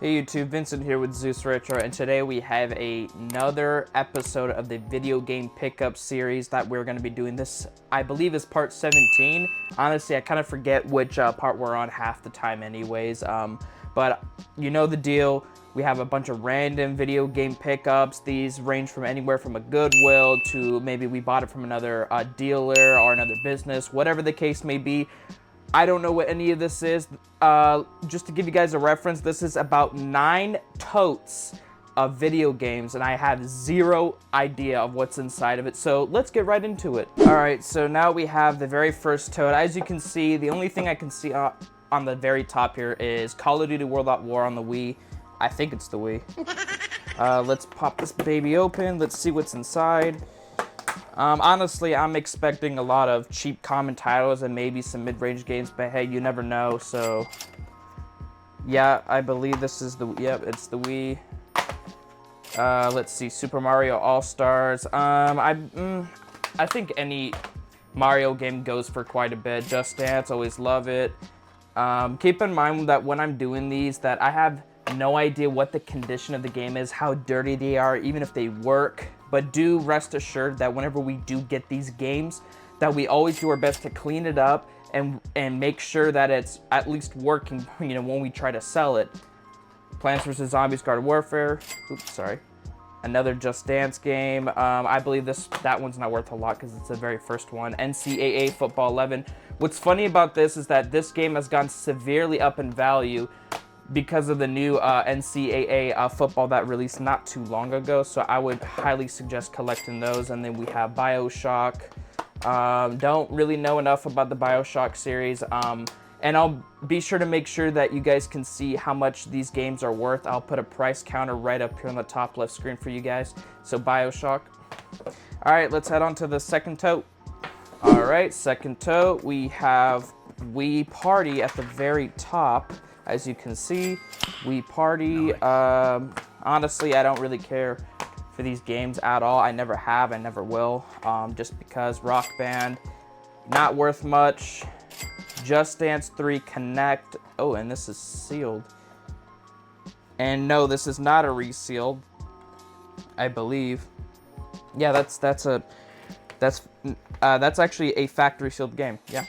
Hey YouTube, Vincent here with Zeus Retro, and today we have another episode of the video game pickup series that we're going to be doing. This, I believe, is part 17. Honestly, I kind of forget which part we're on half the time anyways, but you know the deal. We have a bunch of random video game pickups. These range from anywhere from a Goodwill to maybe we bought it from another dealer or another business, whatever the case may be. I don't know what any of this is. Just to give you guys a reference, this is about 9 totes of video games, and I have zero idea of what's inside of it. So let's get right into it. All right, so now we have the very first tote. As you can see, the only thing I can see on the very top here is Call of Duty World at War on the Wii. I think it's the Wii. Let's pop this baby open. Let's see what's inside. Honestly, I'm expecting a lot of cheap common titles and maybe some mid-range games, but hey, you never know. So, yeah, I believe this is the, yep, it's the Wii. Let's see, Super Mario All-Stars. I think any Mario game goes for quite a bit. Just Dance, always love it. Keep in mind that when I'm doing these, that I have no idea what the condition of the game is, how dirty they are, even if they work. But do rest assured that whenever we do get these games, that we always do our best to clean it up and make sure that it's at least working, you know, when we try to sell it. Plants vs. Zombies Garden Warfare. Oops, sorry. Another Just Dance game. I believe that one's not worth a lot because it's the very first one. NCAA Football 11. What's funny about this is that this game has gone severely up in value because of the new NCAA football that released not too long ago. So I would highly suggest collecting those. And then we have BioShock. Don't really know enough about the BioShock series. And I'll be sure to make sure that you guys can see how much these games are worth. I'll put a price counter right up here on the top left screen for you guys. So BioShock. All right, let's head on to the second tote. All right, second tote. We have Wii Party at the very top. As you can see, Wii Party. Honestly, I don't really care for these games at all. I never have, I never will. Just because Rock Band, not worth much. Just Dance 3 Connect. Oh, and this is sealed. And no, this is not a resealed, I believe. Yeah, that's actually a factory sealed game. Yeah.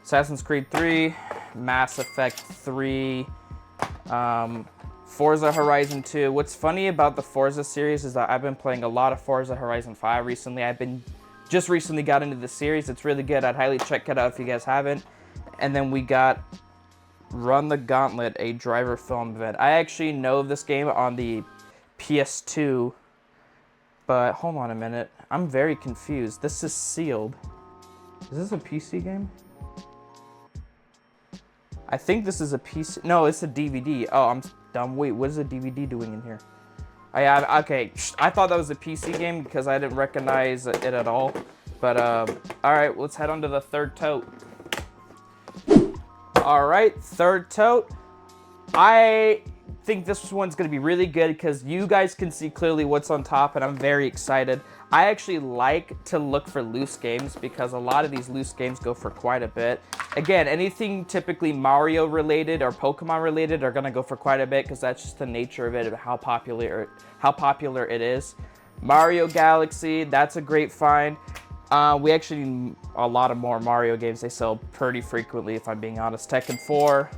Assassin's Creed 3, Mass Effect 3, Forza Horizon 2. What's funny about the Forza series is that I've been playing a lot of Forza Horizon 5 recently. Just recently got into the series. It's really good. I'd highly check it out if you guys haven't. And then we got Run the Gauntlet, a driver film event. I actually know this game on the PS2, but hold on a minute. I'm very confused. This is sealed. Is this a PC game? I think this is a PC. No, it's a DVD. Oh, I'm dumb. Wait, what is a DVD doing in here? Okay, I thought that was a PC game because I didn't recognize it at all. But, all right, let's head on to the third tote. All right, third tote. I think this one's going to be really good because you guys can see clearly what's on top, and I'm very excited. I actually like to look for loose games because a lot of these loose games go for quite a bit. Again, anything typically Mario related or Pokemon related are gonna go for quite a bit because that's just the nature of it, of how popular it is. Mario Galaxy, that's a great find. We actually need a lot of more Mario games. They sell pretty frequently, if I'm being honest. Tekken 4.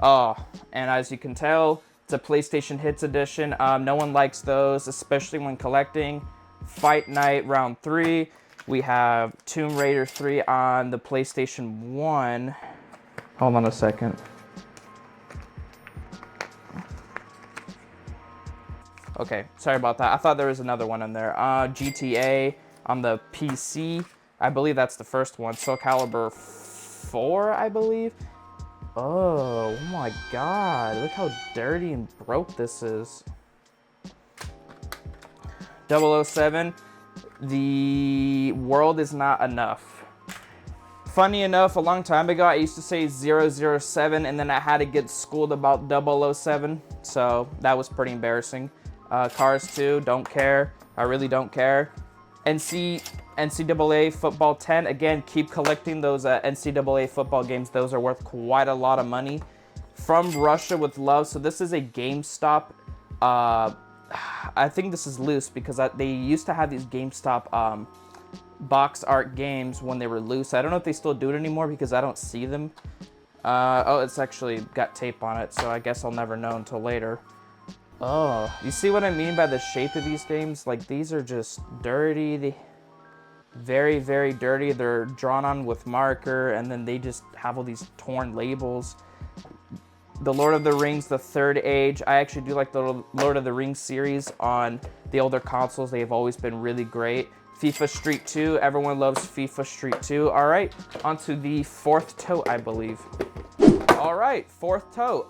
Oh, and as you can tell, it's a PlayStation Hits edition. No one likes those, especially when collecting. Fight Night Round 3. We have Tomb Raider 3 on the PlayStation 1. Hold on a second. Okay, sorry about that. I thought there was another one in there. GTA on the PC. I believe that's the first one. Soul Calibur 4, I believe. Oh my god. Look how dirty and broke this is. 007, The World Is Not Enough. Funny enough, a long time ago, I used to say 007, and then I had to get schooled about 007, so that was pretty embarrassing. Cars 2, don't care. I really don't care. NCAA Football 10, again, keep collecting those NCAA football games. Those are worth quite a lot of money. From Russia with Love. So this is a GameStop. I think this is loose because they used to have these GameStop box art games when they were loose. I don't know if they still do it anymore because I don't see them. Oh, it's actually got tape on it, so I guess I'll never know until later. Oh, you see what I mean by the shape of these games? Like, these are just dirty. Very, very dirty. They're drawn on with marker, and then they just have all these torn labels. The Lord of the Rings, the Third Age. I actually do like the Lord of the Rings series on the older consoles. They have always been really great. FIFA Street 2. Everyone loves FIFA Street 2. All right, on to the fourth tote, I believe. All right, fourth tote.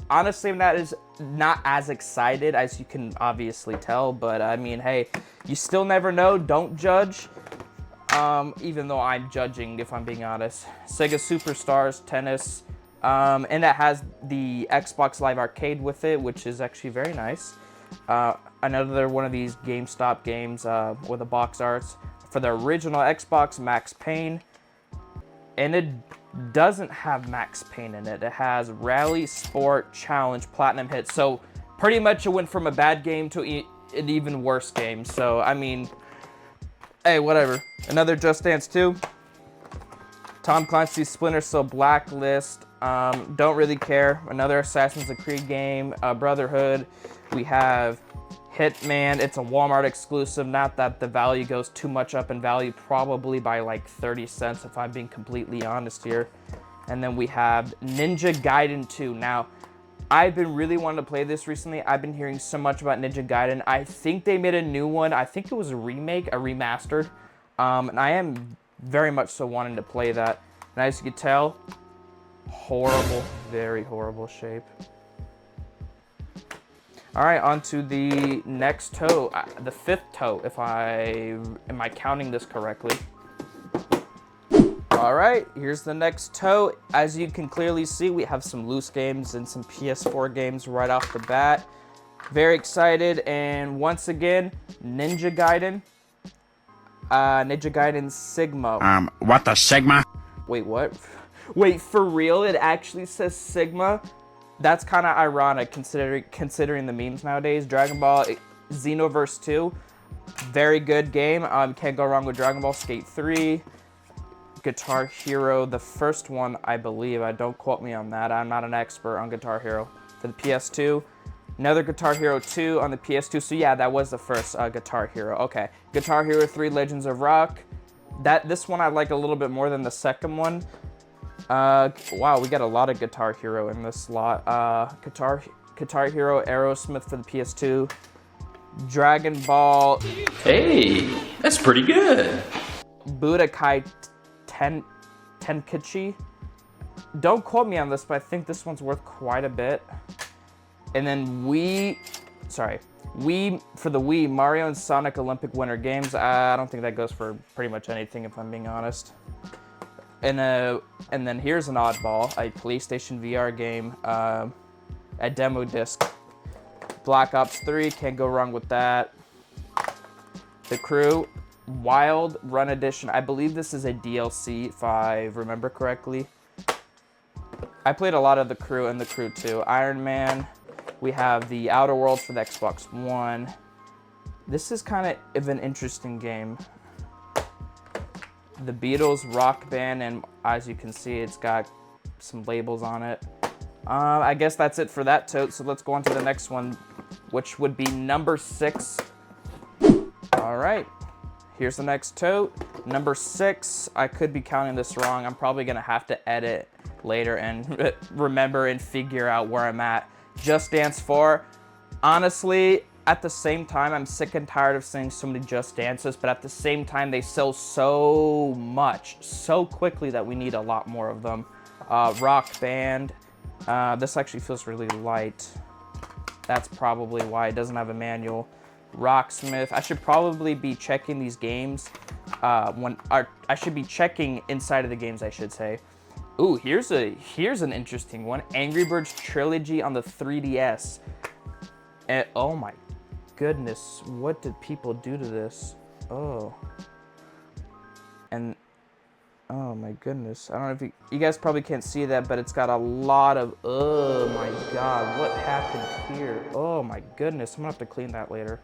Honestly, that is not as excited as you can obviously tell, but I mean, hey, you still never know. Don't judge. Even though I'm judging, if I'm being honest. Sega Superstars Tennis. And it has the Xbox Live Arcade with it, which is actually very nice. Another one of these GameStop games with the box arts for the original Xbox, Max Payne. And it doesn't have Max Payne in it. It has Rally, Sport, Challenge, Platinum Hit. So pretty much it went from a bad game to an even worse game. So, I mean, hey, whatever. Another Just Dance 2. Tom Clancy's Splinter Cell Blacklist. Don't really care. Another Assassin's Creed game. Brotherhood. We have Hitman. It's a Walmart exclusive. Not that the value goes too much up in value. Probably by like 30 cents if I'm being completely honest here. And then we have Ninja Gaiden 2. Now, I've been really wanting to play this recently. I've been hearing so much about Ninja Gaiden. I think they made a new one. I think it was a remake, a remastered. And I am very much so wanting to play that. And as you can tell, horrible, very horrible shape. All right, on to the next toe, the fifth toe, am I counting this correctly? All right, here's the next toe. As you can clearly see, we have some loose games and some PS4 games right off the bat. Very excited, and once again, Ninja Gaiden. Ninja Gaiden Sigma. What the Sigma? Wait, what? Wait, for real? It actually says Sigma? That's kind of ironic considering the memes nowadays. Dragon Ball Xenoverse 2, very good game. Can't go wrong with Dragon Ball Skate 3. Guitar Hero, the first one, I believe. Don't quote me on that. I'm not an expert on Guitar Hero. For the PS2. Another Guitar Hero 2 on the PS2. So yeah, that was the first Guitar Hero. Okay. Guitar Hero 3 Legends of Rock. This one I like a little bit more than the second one. Wow, we got a lot of Guitar Hero in this lot. Guitar Hero Aerosmith for the PS2. Dragon Ball. Hey, that's pretty good. Budokai Tenkaichi. Don't quote me on this, but I think this one's worth quite a bit. And then for the Wii, Mario and Sonic Olympic Winter Games. I don't think that goes for pretty much anything, if I'm being honest. And then here's an oddball, a PlayStation VR game, a demo disc. Black Ops 3, can't go wrong with that. The Crew, Wild Run Edition. I believe this is a DLC, if I remember correctly. I played a lot of The Crew and The Crew 2. Iron Man. We have the Outer Worlds for the Xbox One. This is kind of an interesting game. The Beatles Rock Band, and as you can see, it's got some labels on it. I guess that's it for that tote, so let's go on to the next one, which would be number 6. All right, here's the next tote. Number 6, I could be counting this wrong. I'm probably gonna have to edit later and remember and figure out where I'm at. Just Dance 4. Honestly, at the same time, I'm sick and tired of seeing so many Just Dances, but at the same time, they sell so much, so quickly that we need a lot more of them. Rock Band. This actually feels really light. That's probably why it doesn't have a manual. Rocksmith. I should probably be checking these games I should be checking inside of the games, I should say. Ooh, here's an interesting one. Angry Birds Trilogy on the 3DS. And, oh my goodness, what did people do to this? Oh. And Oh my goodness. I don't know if you guys probably can't see that, but it's got a lot of, oh my God, what happened here? Oh my goodness, I'm gonna have to clean that later.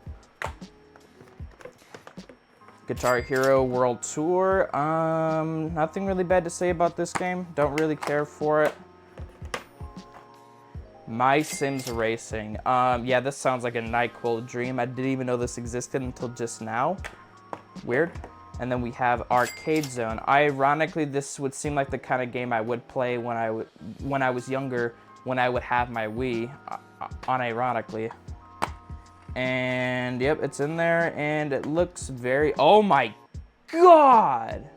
Guitar Hero World Tour. Nothing really bad to say about this game. Don't really care for it. My Sims Racing. Yeah, this sounds like a NyQuil dream. I didn't even know this existed until just now. Weird. And then we have Arcade Zone. Ironically, this would seem like the kind of game I would play when I was younger, when I would have my Wii, unironically. And yep, it's in there, and it looks very, oh my God!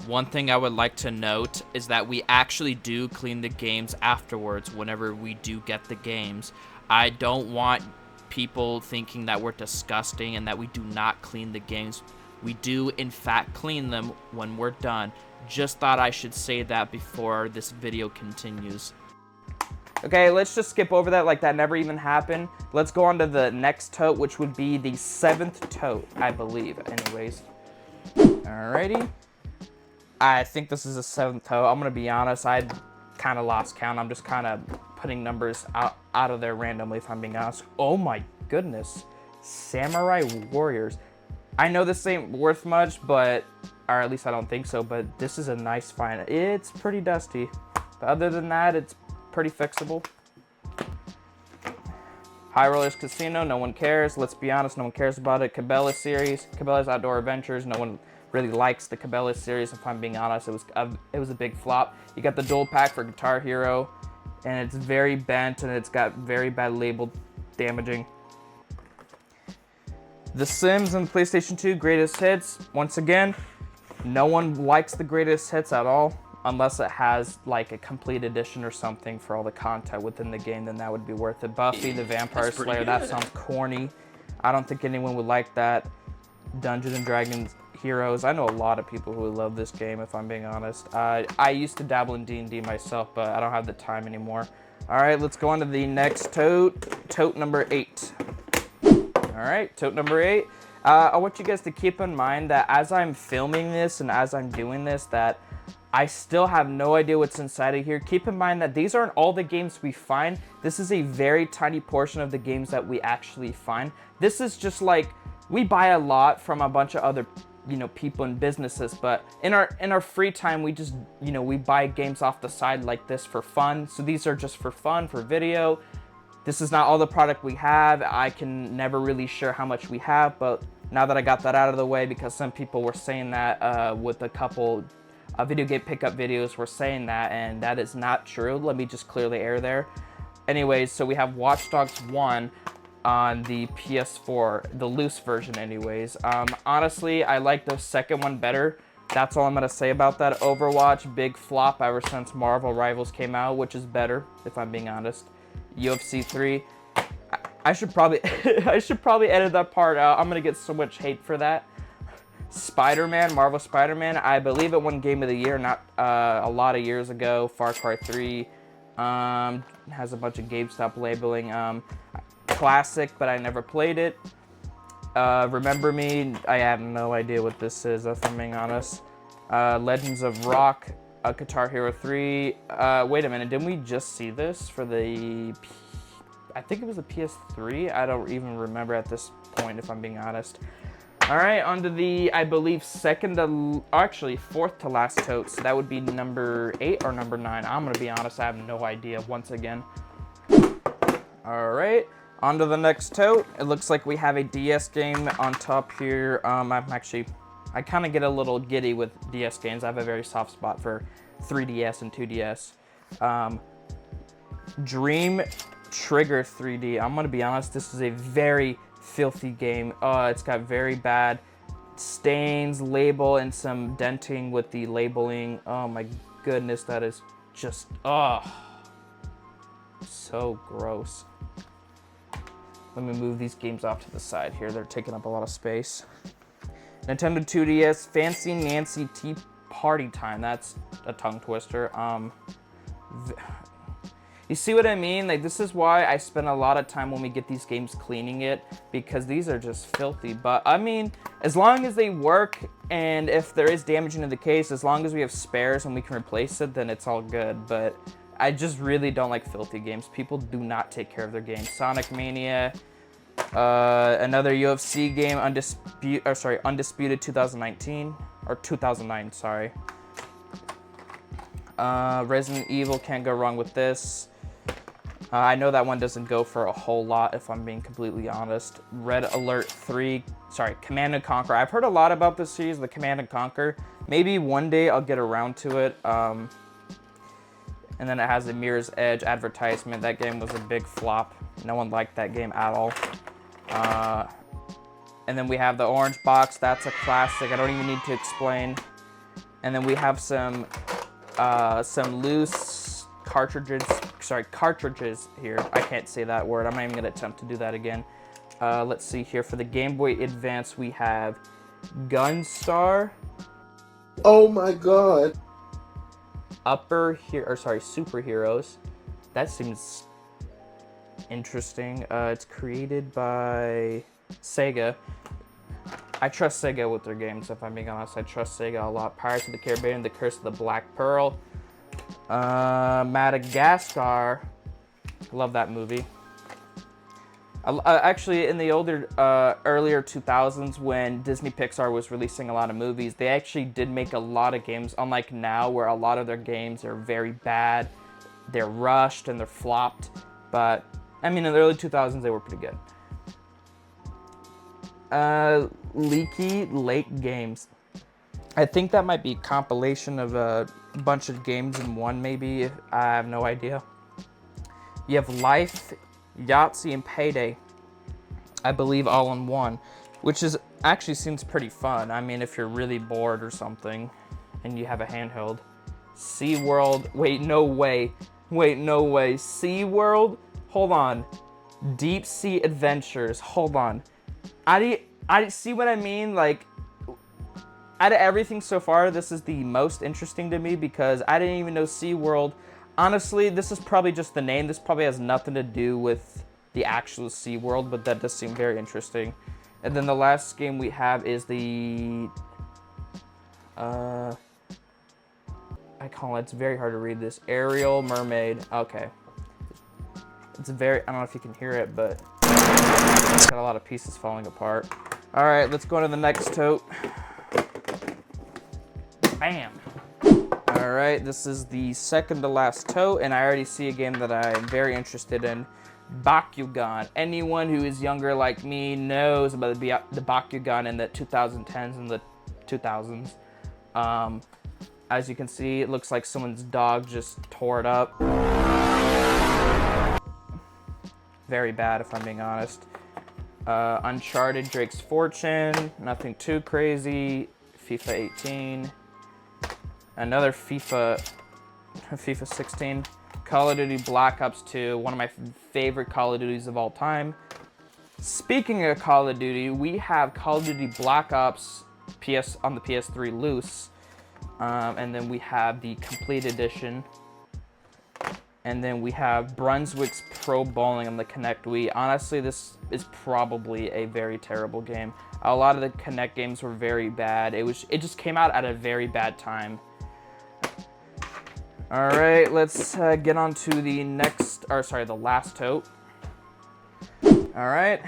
One thing I would like to note is that we actually do clean the games afterwards whenever we do get the games. I don't want people thinking that we're disgusting and that we do not clean the games. We do, in fact, clean them when we're done. Just thought I should say that before this video continues. Okay, let's just skip over that like that never even happened. Let's go on to the next tote, which would be the 7th tote, I believe, anyways. Alrighty. I think this is a 7th tote. I'm gonna be honest, I kind of lost count. I'm just kind of putting numbers out of there randomly, if I'm being honest. Oh my goodness. Samurai Warriors. I know this ain't worth much, but, or at least I don't think so, but this is a nice find. It's pretty dusty. But other than that, it's pretty fixable. High Rollers Casino, no one cares. Let's be honest, no one cares about it. Cabela series, Cabela's Outdoor Adventures, no one really likes the Cabela series, if I'm being honest. It was a big flop. You got the dual pack for Guitar Hero, and it's very bent, and it's got very bad label damaging. The Sims and PlayStation 2 Greatest Hits. Once again, no one likes the Greatest Hits at all, unless it has like a complete edition or something for all the content within the game, then that would be worth it. Buffy the Vampire Slayer, that sounds corny. I don't think anyone would like that. Dungeons and Dragons Heroes. I know a lot of people who would love this game, if I'm being honest. I used to dabble in D&D myself, but I don't have the time anymore. All right, let's go on to the next tote. Tote number 8. All right, tote number 8. I want you guys to keep in mind that as I'm filming this and as I'm doing this, that I still have no idea what's inside of here. Keep in mind that these aren't all the games we find. This is a very tiny portion of the games that we actually find. This is just like, we buy a lot from a bunch of other, people and businesses, but in our free time, we just, we buy games off the side like this for fun. So these are just for fun, for video. This is not all the product we have. I can never really share how much we have, but now that I got that out of the way, because some people were saying that with a couple video game pickup videos were saying that, and that is not true. Let me just clearly air there. Anyways, so we have Watch Dogs 1 on the PS4, the loose version anyways. Honestly, I like the second one better. That's all I'm going to say about that. Overwatch, big flop ever since Marvel Rivals came out, which is better, if I'm being honest. UFC 3. I should probably I should probably edit that part out. I'm going to get so much hate for that. Spider-Man, Marvel Spider-Man, I believe it won Game of the Year not a lot of years ago. Far Cry 3 has a bunch of GameStop labeling. Classic, but I never played it. Remember Me, I have no idea what this is, if I'm being honest. Legends of Rock, Guitar Hero 3. Wait a minute, didn't we just see this for the... I think it was the PS3? I don't even remember at this point, if I'm being honest. All right, on to the, I believe, fourth to last tote. So that would be number 8 or number 9. I'm gonna be honest, I have no idea once again. All right, on to the next tote. It looks like we have a DS game on top here. I kind of get a little giddy with DS games. I have a very soft spot for 3DS and 2DS. Dream Trigger 3D. I'm gonna be honest, this is a very filthy game. It's got very bad stains, label, and some denting with the labeling. Oh my goodness, that is just, so gross. Let me move these games off to the side here. They're taking up a lot of space. Nintendo 2DS, Fancy Nancy Tea Party Time. That's a tongue twister. You see what I mean? Like, this is why I spend a lot of time when we get these games cleaning it, because these are just filthy. But, I mean, as long as they work, and if there is damage into the case, as long as we have spares and we can replace it, then it's all good. But I just really don't like filthy games. People do not take care of their games. Sonic Mania, another UFC game, Undisputed 2019, or 2009, sorry. Resident Evil, can't go wrong with this. I know that one doesn't go for a whole lot, if I'm being completely honest. Red Alert 3, Command & Conquer. I've heard a lot about this series, the Command & Conquer. Maybe one day I'll get around to it. And then it has the Mirror's Edge advertisement. That game was a big flop. No one liked that game at all. And then we have the Orange Box. That's a classic. I don't even need to explain. And then we have some loose cartridges here. I can't say that word. I'm not even gonna attempt to do that again. Let's see here. For the Game Boy Advance, we have Gunstar. Oh my god. Superheroes. That seems interesting. It's created by Sega. I trust Sega with their games, if I'm being honest. I trust Sega a lot. Pirates of the Caribbean, The Curse of the Black Pearl. Madagascar. I love that movie. Actually, in the earlier 2000s, when Disney Pixar was releasing a lot of movies, they actually did make a lot of games, unlike now, where a lot of their games are very bad. They're rushed and they're flopped. But, I mean, in the early 2000s, they were pretty good. Leaky Lake Games. I think that might be a compilation of a bunch of games in one, maybe. I have no idea. You have Life, Yahtzee, and Payday. I believe all in one, which is actually seems pretty fun. I mean, if you're really bored or something and you have a handheld. SeaWorld. Wait, no way. SeaWorld? Hold on. Deep Sea Adventures. Hold on. I see what I mean? Like, out of everything so far, this is the most interesting to me because I didn't even know SeaWorld. Honestly, this is probably just the name. This probably has nothing to do with the actual SeaWorld, but that does seem very interesting. And then the last game we have is the... it's very hard to read this. Aerial Mermaid. Okay. It's very... I don't know if you can hear it, but... It's got a lot of pieces falling apart. Alright, let's go to the next tote. Bam! Alright, this is the second to last tote, and I already see a game that I'm very interested in. Bakugan. Anyone who is younger like me knows about the Bakugan in the 2010s and the 2000s. As you can see, it looks like someone's dog just tore it up. Very bad, if I'm being honest. Uncharted, Drake's Fortune, nothing too crazy. FIFA 18. Another FIFA 16. Call of Duty Black Ops 2, one of my favorite Call of Duties of all time. Speaking of Call of Duty, we have Call of Duty Black Ops on the PS3 loose. And then we have the Complete Edition. And then we have Brunswick's Pro Bowling on the Kinect Wii. Honestly, this is probably a very terrible game. A lot of the Kinect games were very bad. It just came out at a very bad time. All right, let's get on to the the last tote. All right.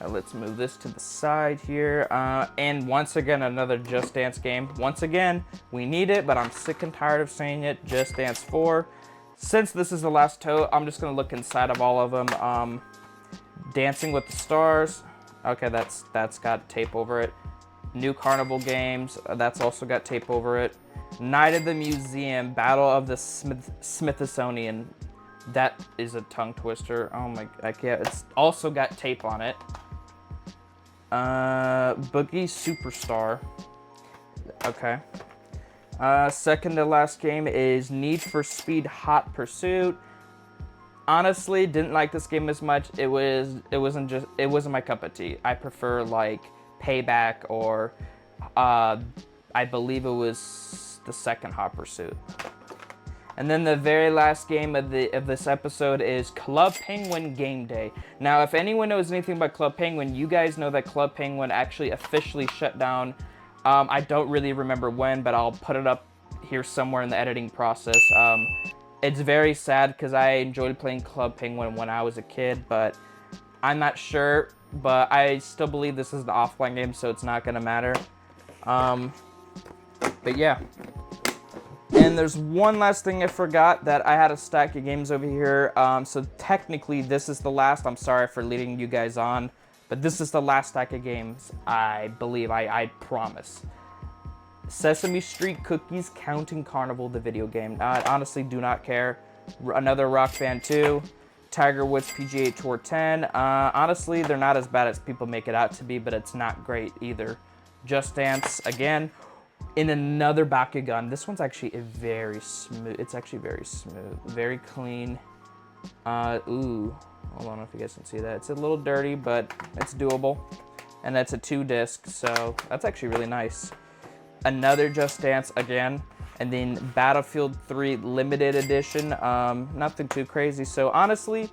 Let's move this to the side here. And once again, another Just Dance game. Once again, we need it, but I'm sick and tired of saying it. Just Dance 4. Since this is the last tote, I'm just gonna look inside of all of them. Dancing with the Stars. Okay, that's got tape over it. New Carnival Games. That's also got tape over it. Night of the Museum. Battle of the Smithsonian. That is a tongue twister. Oh my, I can't. It's also got tape on it. Boogie Superstar. Okay. Second to last game is Need for Speed Hot Pursuit. Honestly, didn't like this game as much. It wasn't my cup of tea. I prefer like Payback or I believe it was the second Hot Pursuit. And then the very last game of this episode is Club Penguin Game Day. Now, if anyone knows anything about Club Penguin, you guys know that Club Penguin actually officially shut down. I don't really remember when, but I'll put it up here somewhere in the editing process. It's very sad because I enjoyed playing Club Penguin when I was a kid, but I'm not sure. But I still believe this is an offline game, so it's not going to matter. But yeah. And there's one last thing I forgot, that I had a stack of games over here. So technically this is the last. I'm sorry for leading you guys on, but this is the last stack of games, I believe. I promise. Sesame Street Cookies Counting Carnival, the video game. I honestly do not care. Another Rock Band 2. Tiger Woods PGA Tour 10. Honestly, they're not as bad as people make it out to be, but it's not great either. Just Dance, again. In another Bakugan. This one's actually very smooth. It's actually very smooth. Very clean. Ooh. Hold on, if you guys can see that. It's a little dirty, but it's doable. And that's a 2-disc, so that's actually really nice. Another Just Dance again. And then Battlefield 3 Limited Edition. Nothing too crazy. So honestly,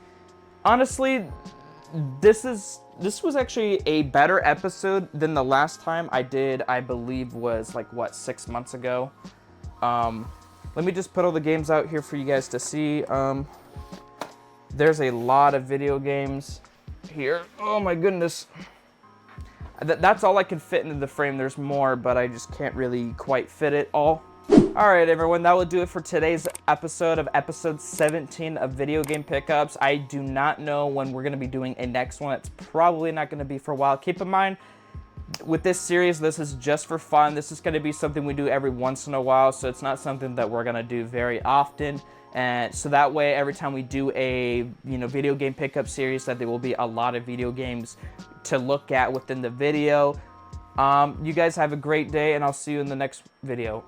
this was actually a better episode than the last time I did. I believe was like, what, 6 months ago. Let me just put all the games out here for you guys to see. There's a lot of video games here. Oh my goodness. That's all I can fit into the frame. There's more, but I just can't really quite fit it all. Alright everyone, that will do it for today's episode of episode 17 of Video Game Pickups. I do not know when we're going to be doing a next one. It's probably not going to be for a while. Keep in mind, with this series, this is just for fun. This is going to be something we do every once in a while, so it's not something that we're going to do very often. And so that way, every time we do a video game pickup series, that there will be a lot of video games to look at within the video. You guys have a great day, and I'll see you in the next video.